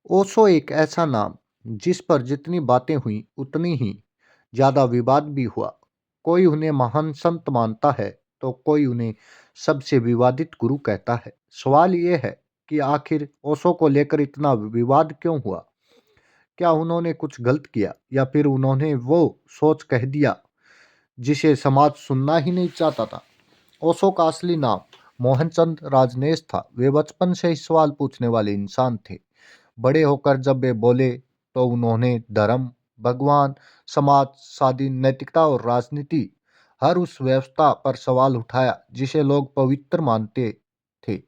ओशो एक ऐसा नाम जिस पर जितनी बातें हुई उतनी ही ज़्यादा विवाद भी हुआ। कोई उन्हें महान संत मानता है तो कोई उन्हें सबसे विवादित गुरु कहता है। सवाल ये है कि आखिर ओशो को लेकर इतना विवाद क्यों हुआ? क्या उन्होंने कुछ गलत किया या फिर उन्होंने वो सोच कह दिया जिसे समाज सुनना ही नहीं चाहता था? ओशो का असली नाम मोहनचंद राजनेश था। वे बचपन से ही सवाल पूछने वाले इंसान थे। बड़े होकर जब वे बोले तो उन्होंने धर्म, भगवान, समाज, शादी, नैतिकता और राजनीति हर उस व्यवस्था पर सवाल उठाया जिसे लोग पवित्र मानते थे।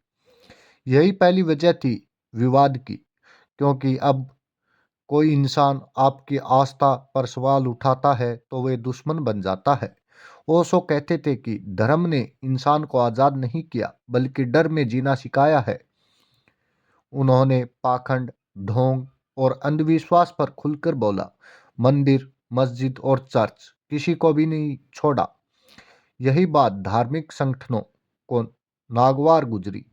यही पहली वजह थी विवाद की, क्योंकि अब कोई इंसान आपकी आस्था पर सवाल उठाता है तो वे दुश्मन बन जाता है। ओशो कहते थे कि धर्म ने इंसान को आज़ाद नहीं किया बल्कि डर में जीना सिखाया है। उन्होंने पाखंड, ढोंग और अंधविश्वास पर खुलकर बोला। मंदिर, मस्जिद और चर्च किसी को भी नहीं छोड़ा। यही बात धार्मिक संगठनों को नागवार गुजरी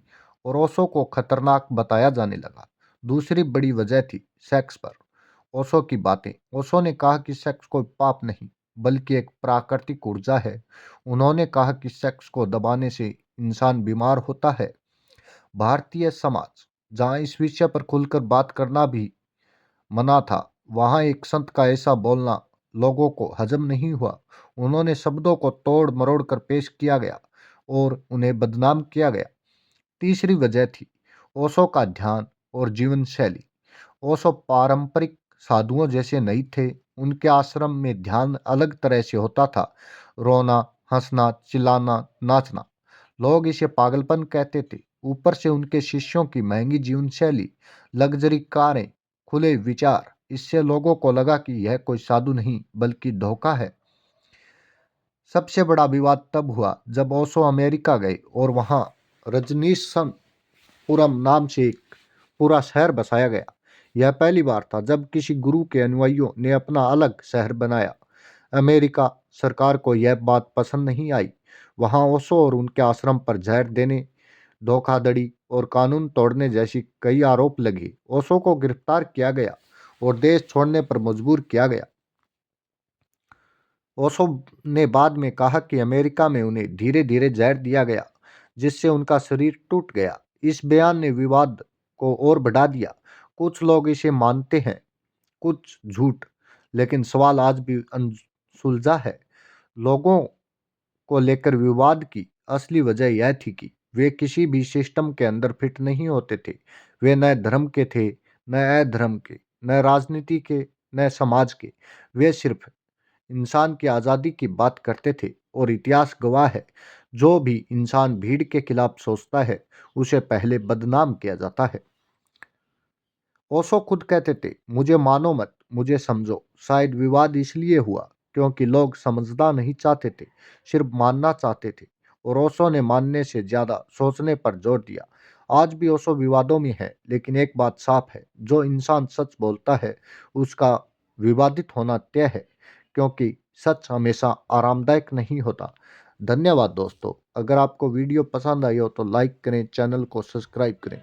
और ओशो को खतरनाक बताया जाने लगा। दूसरी बड़ी वजह थी सेक्स पर ओशो की बातें। ओशो ने कहा कि सेक्स कोई पाप नहीं बल्कि एक प्राकृतिक ऊर्जा है। उन्होंने कहा कि सेक्स को दबाने से इंसान बीमार होता है। भारतीय समाज जहां इस विषय पर खुलकर बात करना भी मना था, वहां एक संत का ऐसा बोलना लोगों को हजम नहीं हुआ। उन्होंने शब्दों को तोड़ मरोड़ कर पेश किया गया और उन्हें बदनाम किया गया। तीसरी वजह थी ओशो का ध्यान और जीवन शैली। ओशो पारंपरिक साधुओं जैसे नहीं थे। उनके आश्रम में ध्यान अलग तरह से होता था। रोना, हंसना, चिल्लाना, नाचना। लोग इसे पागलपन कहते थे। ऊपर से उनके शिष्यों की महंगी जीवन शैली, लग्जरी कारें, खुले विचार, इससे लोगों को लगा कि यह कोई साधु नहीं बल्कि धोखा है। सबसे बड़ा विवाद तब हुआ जब ओशो अमेरिका गए और वहां रजनीशपुरम नाम से एक पूरा शहर बसाया गया। यह पहली बार था जब किसी गुरु के अनुयायियों ने अपना अलग शहर बनाया। अमेरिका सरकार को यह बात पसंद नहीं आई। वहां ओशो और उनके आश्रम पर जहर देने, धोखाधड़ी और कानून तोड़ने जैसी कई आरोप लगे। ओशो को गिरफ्तार किया गया और देश छोड़ने पर मजबूर किया गया। ओशो ने बाद में कहा कि अमेरिका में उन्हें धीरे धीरे जहर दिया गया जिससे उनका शरीर टूट गया। इस बयान ने विवाद को और बढ़ा दिया। कुछ लोग इसे मानते हैं, कुछ झूठ, लेकिन सवाल आज भी अनसुलझा है। लोगों को लेकर विवाद की असली वजह यह थी कि वे किसी भी सिस्टम के अंदर फिट नहीं होते थे। वे न धर्म के थे, न अधर्म के, न राजनीति के, न समाज के। वे सिर्फ इंसान की आज़ादी की बात करते थे और इतिहास गवाह है, जो भी इंसान भीड़ के खिलाफ सोचता है उसे पहले बदनाम किया जाता है। ओशो खुद कहते थे, मुझे मानो मत, मुझे समझो। शायद विवाद इसलिए हुआ क्योंकि लोग समझना नहीं चाहते थे, सिर्फ मानना चाहते थे। और ओशो ने मानने से ज़्यादा सोचने पर जोर दिया। आज भी ओशो विवादों में है, लेकिन एक बात साफ है, जो इंसान सच बोलता है उसका विवादित होना तय है, क्योंकि सच हमेशा आरामदायक नहीं होता। धन्यवाद दोस्तों। अगर आपको वीडियो पसंद आई हो तो लाइक करें, चैनल को सब्सक्राइब करें।